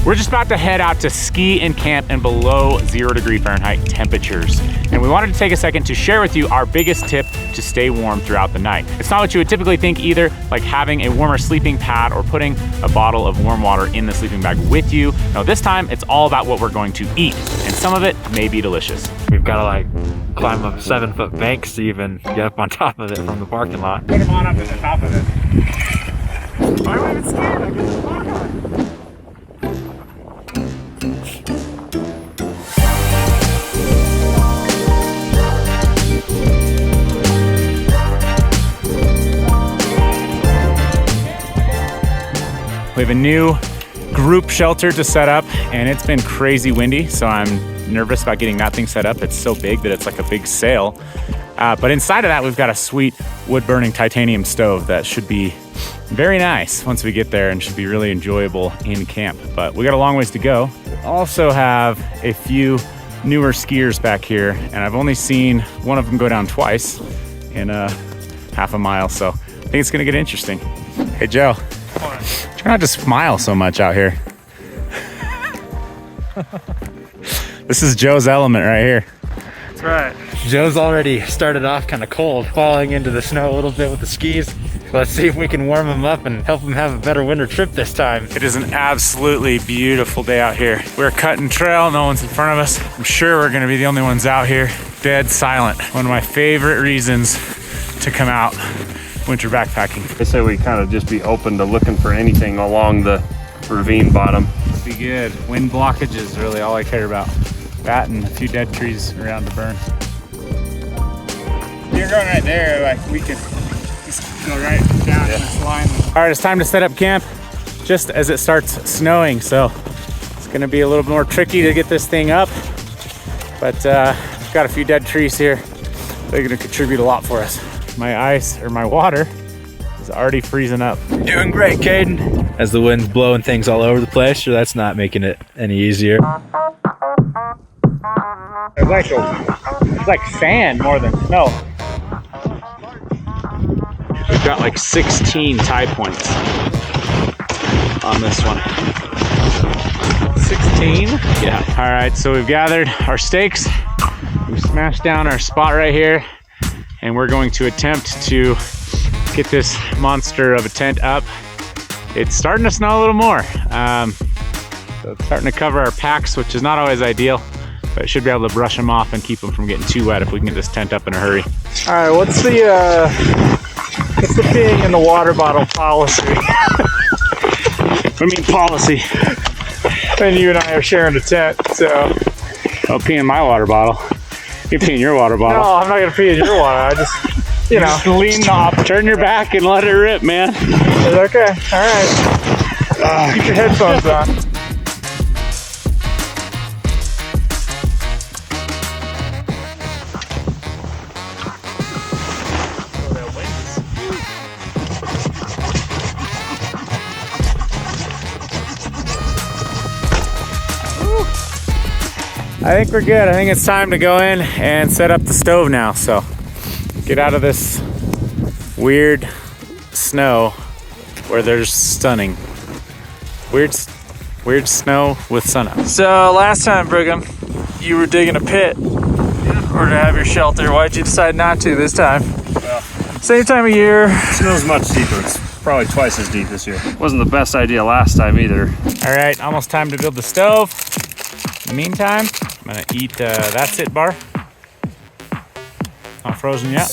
We're just about to head out to ski and camp in below 0 degree Fahrenheit temperatures. And we wanted to take a second to share with you our biggest tip to stay warm throughout the night. It's not what you would typically think either, like having a warmer sleeping pad or putting a bottle of warm water in the sleeping bag with you. No, this time it's all about what we're going to eat, and some of it may be delicious. We've got to like climb up 7-foot banks to even get up on top of it from the parking lot. Put them on up at the top of it. Why am I even scared? I get the block on. We have a new group shelter to set up, and it's been crazy windy, so I'm nervous about getting that thing set up. It's so big that it's like a big sail. But inside of that, we've got a sweet wood-burning titanium stove that should be very nice once we get there and should be really enjoyable in camp. But we got a long ways to go. We also have a few newer skiers back here, and I've only seen one of them go down twice in half a mile, so I think it's gonna get interesting. Hey, Joe. Try not to smile so much out here. This is Joe's element right here. That's right. Joe's already started off kind of cold, falling into the snow a little bit with the skis. Let's see if we can warm him up and help him have a better winter trip this time. It is an absolutely beautiful day out here. We're cutting trail, no one's in front of us. I'm sure we're gonna be the only ones out here, dead silent. One of my favorite reasons to come out winter backpacking. They say we kind of just be open to looking for anything along the ravine bottom. Be good. Wind blockage is really all I care about. That and a few dead trees around to burn. You're going right there, like we could just go right down this line. All right, it's time to set up camp just as it starts snowing, so it's gonna be a little more tricky to get this thing up, but we've got a few dead trees here. They're gonna contribute a lot for us. My ice, or my water, is already freezing up. You're doing great, Caden. As the wind's blowing things all over the place, sure that's not making it any easier. It's like sand more than snow. We've got like 16 tie points on this one. 16? Yeah. All right, so we've gathered our stakes. We've smashed down our spot right here, and we're going to attempt to get this monster of a tent up. It's starting to snow a little more. So it's starting to cover our packs, which is not always ideal, but it should be able to brush them off and keep them from getting too wet if we can get this tent up in a hurry. All right, what's the peeing in the water bottle policy? What do you mean policy? And you and I are sharing a tent, so. I'll pee in my water bottle. You pee in your water bottle. No, I'm not gonna pee in your water. I just, you know. Just lean off, turn your back and let it rip, man. Okay, all right. Keep your headphones on. I think we're good. I think it's time to go in and set up the stove now. So get out of this weird snow where there's stunning. Weird snow with sun out. So last time, Brigham, you were digging a pit or to have your shelter. Why'd you decide not to this time? Well, same time of year. Snow's much deeper. It's probably twice as deep this year. Wasn't the best idea last time either. All right, almost time to build the stove. In the meantime, I'm gonna eat That's It bar. Not frozen yet.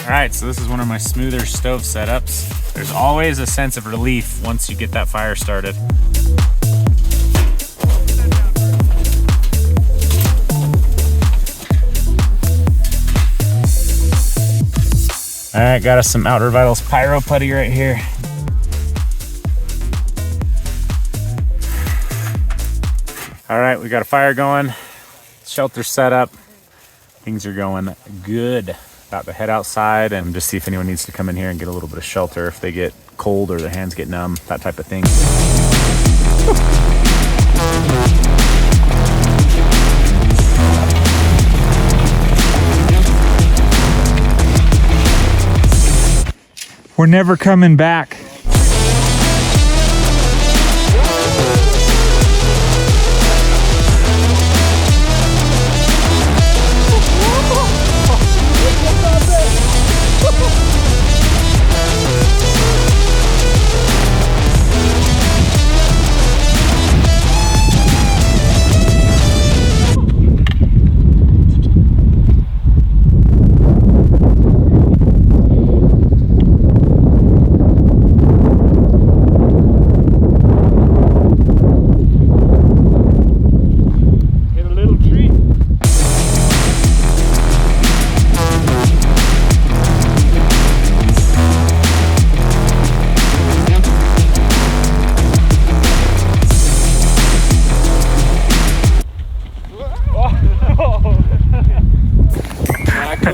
All right, so this is one of my smoother stove setups. There's always a sense of relief once you get that fire started. All right, got us some Outer Vitals Pyro Putty right here. All right, we got a fire going, shelter set up. Things are going good. About to head outside and just see if anyone needs to come in here and get a little bit of shelter if they get cold or their hands get numb, that type of thing. We're never coming back.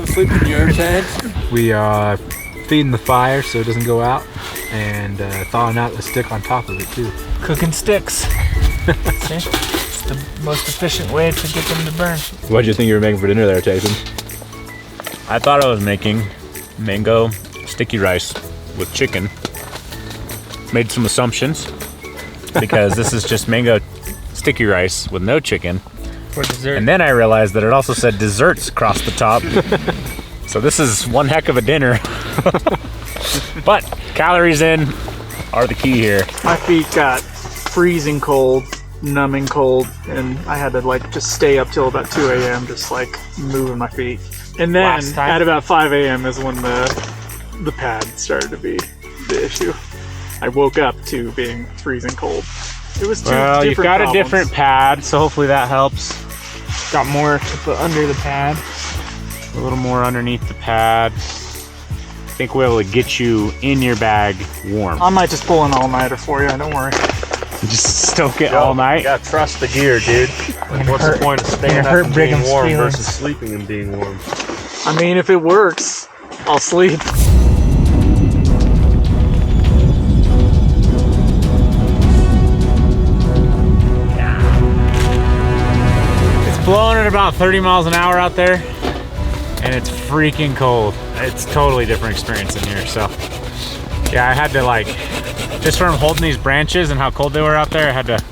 Sleep in your tent. We are feeding the fire so it doesn't go out, and thawing out the stick on top of it too. Cooking sticks. See? It's the most efficient way to get them to burn. What did you think you were making for dinner there, Tayson? I thought I was making mango sticky rice with chicken. Made some assumptions because this is just mango sticky rice with no chicken. For dessert. And then I realized that it also said desserts across the top. So this is one heck of a dinner. But calories in are the key here. My feet got freezing cold, numbing cold, and I had to like just stay up till about 2 a.m. just like moving my feet. And then at about 5 a.m. is when the pad started to be the issue. I woke up to being freezing cold. It was two Well, you've got problems. a different pad, so hopefully that helps. Got more to put under the pad. A little more underneath the pad. I think we'll be able to get you in your bag warm. I might just pull an all-nighter for you, don't worry. Just stoke it all night. You gotta trust the gear, dude. What's the point of staying up and being warm versus sleeping and being warm? I mean, if it works, I'll sleep. Blowing at about 30 miles an hour out there, and it's freaking cold. It's totally different experience in here. So yeah, I had to like, just from holding these branches and how cold they were out there, I had to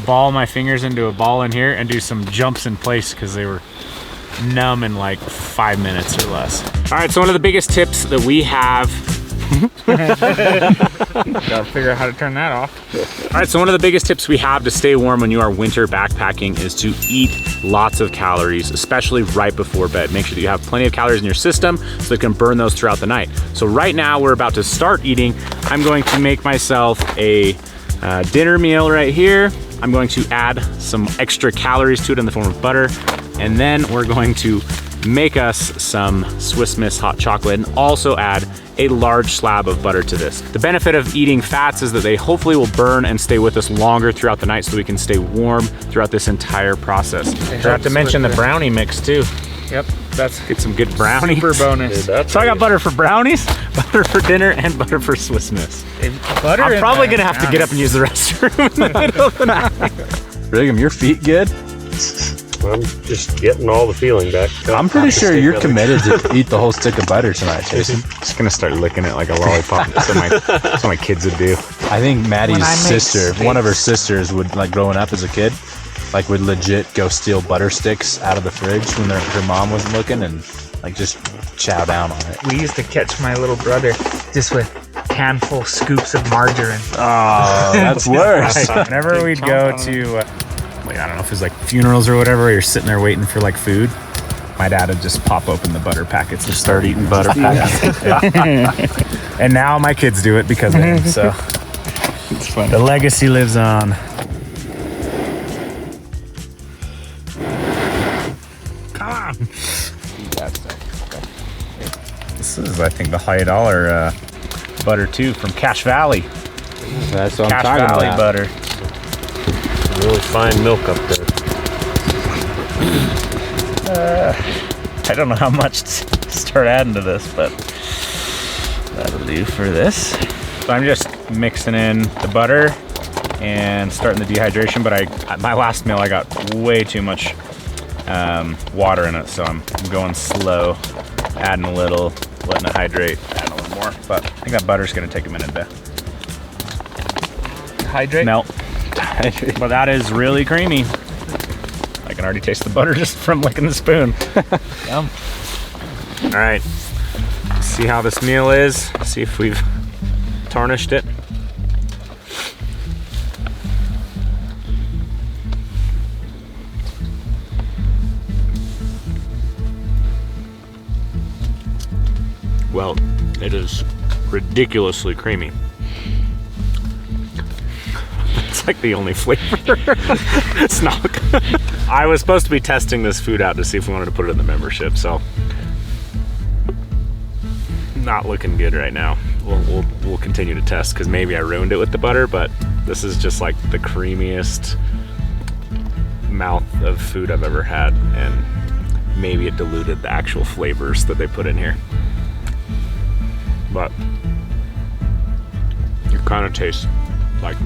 ball my fingers into a ball in here and do some jumps in place because they were numb in like 5 minutes or less. All right, so one of the biggest tips that we have Gotta figure out how to turn that off. All right, so one of the biggest tips we have to stay warm when you are winter backpacking is to eat lots of calories, especially right before bed. Make sure that you have plenty of calories in your system so you can burn those throughout the night. So right now we're about to start eating. I'm going to make myself a dinner meal right here. I'm going to add some extra calories to it in the form of butter. And then we're going to make us some Swiss Miss hot chocolate and also add a large slab of butter to this. The benefit of eating fats is that they hopefully will burn and stay with us longer throughout the night so we can stay warm throughout this entire process. Forgot to mention the brownie mix too. Yep, that's Get some good brownies. super bonus. Dude, So I got butter for brownies, butter for dinner, and butter for Swiss Miss. Butter I'm in probably the gonna have to get up and use the restroom in the middle of the night. Brigham, your feet good? I'm just getting all the feeling back. I'm pretty sure you're committed to eat the whole stick of butter tonight, Jason. Just gonna start licking it like a lollipop. That's what my kids would do. I think Maddie's When I make sister, one of her sisters would, like growing up as a kid, like would legit go steal butter sticks out of the fridge when her mom wasn't looking and like just chow down on it. We used to catch my little brother just with handful scoops of margarine. Oh, that's worse. Whenever we'd go to, I don't know if it was like funerals or whatever, where you're sitting there waiting for like food, my dad would just pop open the butter packets and start eating butter packets. And now my kids do it because of him, so it's fun. The legacy lives on. Come on. This is, I think, the $100 butter too from Cache Valley. That's what I'm Cache talking Valley about. butter. Really fine milk up there. I don't know how much to start adding to this, but that'll do for this. So I'm just mixing in the butter and starting the dehydration, but my last meal I got way too much water in it, so I'm going slow, adding a little, letting it hydrate, adding a little. more, but I think that butter's gonna take a minute to Hydrate. melt. But that is really creamy. I can already taste the butter just from licking the spoon. Yum. All right, see how this meal is. See if we've tarnished it. Well, it is ridiculously creamy. It's like the only flavor. It's not. I was supposed to be testing this food out to see if we wanted to put it in the membership, so not looking good right now. We'll continue to test because maybe I ruined it with the butter, but this is just like the creamiest mouth of food I've ever had, and maybe it diluted the actual flavors that they put in here. But it kind of tastes like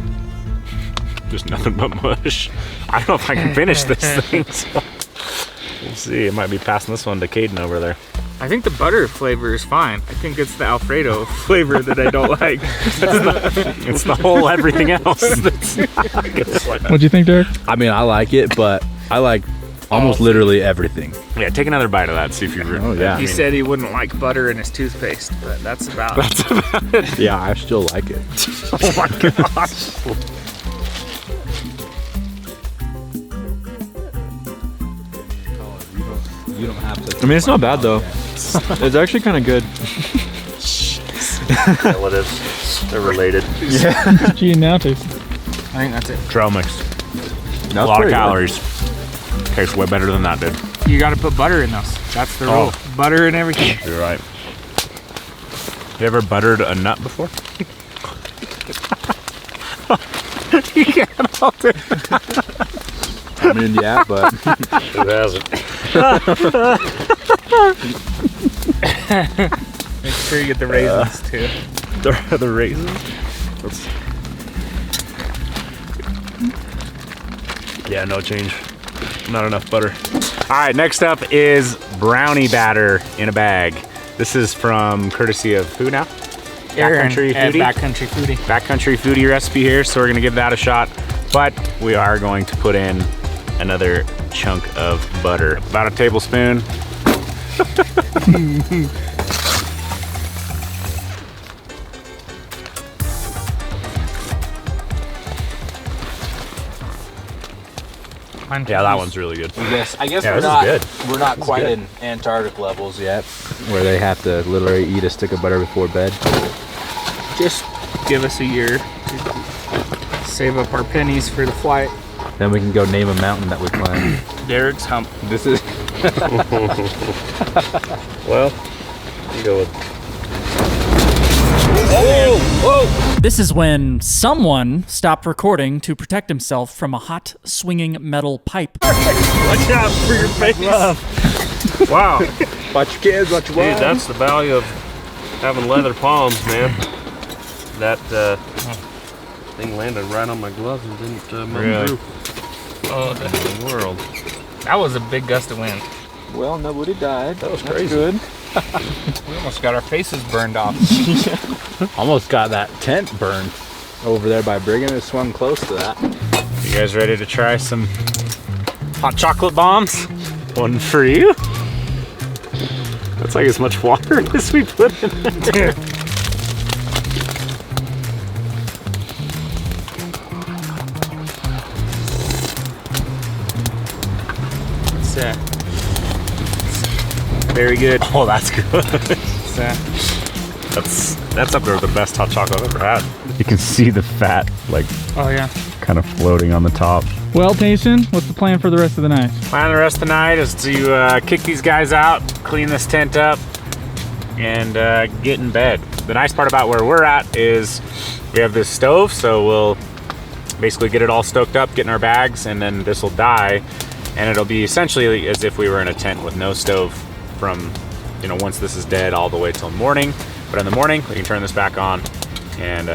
just nothing but mush. I don't know if I can finish this thing, so we'll see. It might be passing this one to Caden over there. I think the butter flavor is fine. I think it's the Alfredo flavor that I don't like. It's the whole everything else that's not good. What'd you think, Derek? I mean, I like it, but I like almost literally everything. Yeah, take another bite of that, see if you're yeah. He said he wouldn't like butter in his toothpaste, but that's about it. Yeah, I still like it. Oh my gosh. You don't have to. I mean, it's not bad though. It's actually kind of good. Relatives. They're related. Yeah. G now tastes. I think that's it. Trail mix. A lot of calories. Tastes way better than that did. You got to put butter in those. That's the rule. Butter and everything. You're right. You ever buttered a nut before? You can't help it. I mean, yeah, but It hasn't. Make sure you get the raisins too. The raisins? Yeah, no change. Not enough butter. All right, next up is brownie batter in a bag. This is from courtesy of who now? Backcountry Foodie. Backcountry Foodie. Backcountry Foodie recipe here, so we're gonna give that a shot. But we are going to put in another chunk of butter. About a tablespoon. Yeah, that one's really good. I guess Yeah, we're this not is good. we're not quite in Antarctic levels yet, where they have to literally eat a stick of butter before bed. Just give us a year to save up our pennies for the flight. Then we can go name a mountain that we climb. Derek's hump. This is Well, you go with. This is when someone stopped recording to protect himself from a hot, swinging metal pipe. Watch out for your face. Wow. watch your kids, watch your Dude, wives. that's the value of having leather palms, man. That thing landed right on my gloves and didn't move through. Oh, In the world. that was a big gust of wind. Well, nobody died. That was That's crazy. good. We almost got our faces burned off. Almost got that tent burned over there by Brigham. It swung close to that. You guys ready to try some hot chocolate bombs? One for you. That's like as much water as we put in there. Very good. Oh, that's good. That's up there with the best hot chocolate I've ever had. You can see the fat, like, Oh yeah. kind of floating on the top. Well, Tayson, what's the plan for the rest of the night? Plan the rest of the night is to kick these guys out, clean this tent up, and get in bed. The nice part about where we're at is we have this stove, so we'll basically get it all stoked up, get in our bags, and then this will die, and it'll be essentially as if we were in a tent with no stove from, you know, once this is dead all the way till morning. But in the morning, we can turn this back on and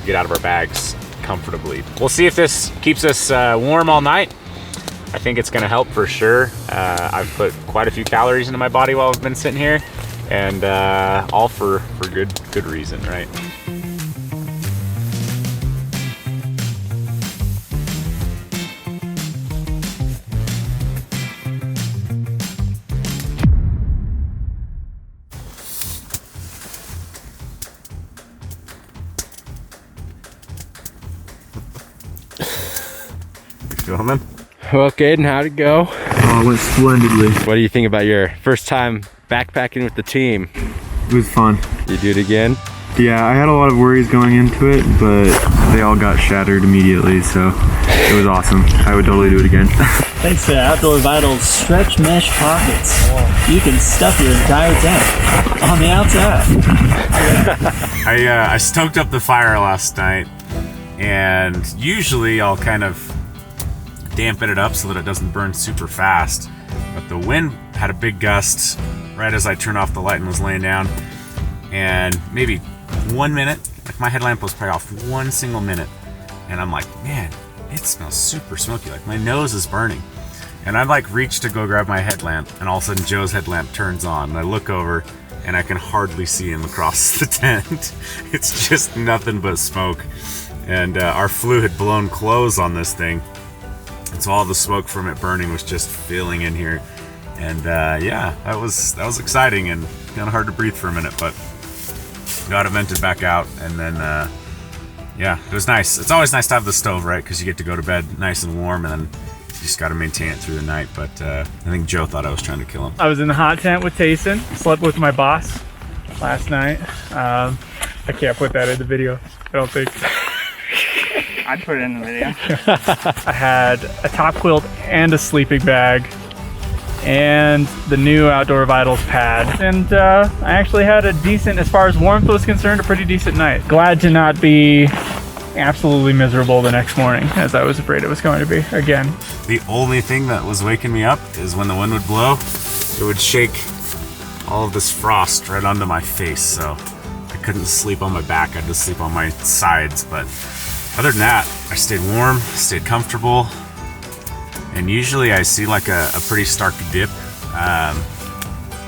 get out of our bags comfortably. We'll see if this keeps us warm all night. I think it's gonna help for sure. I've put quite a few calories into my body while I've been sitting here, And all for good reason, right? Filming? Well, Caden, how'd it go? Oh, it went splendidly. What do you think about your first time backpacking with the team? It was fun. You do it again? Yeah, I had a lot of worries going into it, but they all got shattered immediately, so it was awesome. I would totally do it again. Thanks to Outdoor Vital's stretch mesh pockets, you can stuff your entire tent on the outside. I stoked up the fire last night, and usually I'll kind of dampen it up so that it doesn't burn super fast. But the wind had a big gust right as I turned off the light and was laying down, and maybe 1 minute, like my headlamp was probably off 1 single minute, and I'm like, man, it smells super smoky, like my nose is burning. And I like reach to go grab my headlamp, and all of a sudden Joe's headlamp turns on, and I look over and I can hardly see him across the tent. It's just nothing but smoke. And our flue had blown clothes on this thing, and so all the smoke from it burning was just filling in here. And yeah, that was exciting and kind of hard to breathe for a minute, but got it vented back out. And then yeah, it was nice. It's always nice to have the stove, right? Because you get to go to bed nice and warm, and then you just got to maintain it through the night. But I think Joe thought I was trying to kill him. I was in the hot tent with Tayson, slept with my boss last night. I can't put that in the video, I don't think. I'd put it in the video. I had a top quilt and a sleeping bag and the new Outdoor Vitals pad. And I actually had a decent, as far as warmth was concerned, a pretty decent night. Glad to not be absolutely miserable the next morning, as I was afraid it was going to be again. The only thing that was waking me up is when the wind would blow, it would shake all of this frost right onto my face, so I couldn't sleep on my back. I had to sleep on my sides. But other than that, I stayed warm, stayed comfortable, and usually I see like a pretty stark dip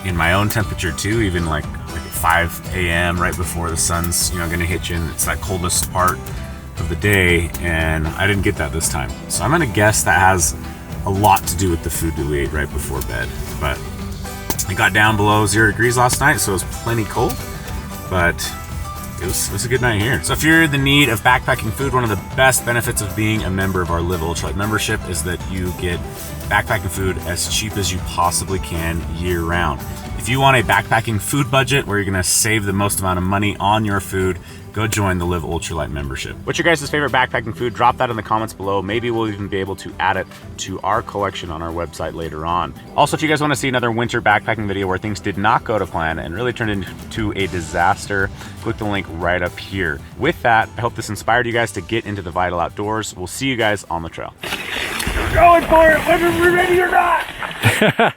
in my own temperature too, even like at 5 a.m. right before the sun's gonna hit you, and it's that coldest part of the day, and I didn't get that this time. So I'm gonna guess that has a lot to do with the food that we ate right before bed. But it got down below 0 degrees last night, so it was plenty cold, but it was a good night here. So if you're in the need of backpacking food, one of the best benefits of being a member of our Live Ultralight membership is that you get backpacking food as cheap as you possibly can year round. If you want a backpacking food budget where you're gonna save the most amount of money on your food, go join the Live Ultralight membership. What's your guys' favorite backpacking food? Drop that in the comments below. Maybe we'll even be able to add it to our collection on our website later on. Also, if you guys want to see another winter backpacking video where things did not go to plan and really turned into a disaster, click the link right up here. With that, I hope this inspired you guys to get into the vital outdoors. We'll see you guys on the trail. Going for it, whether we're ready or not!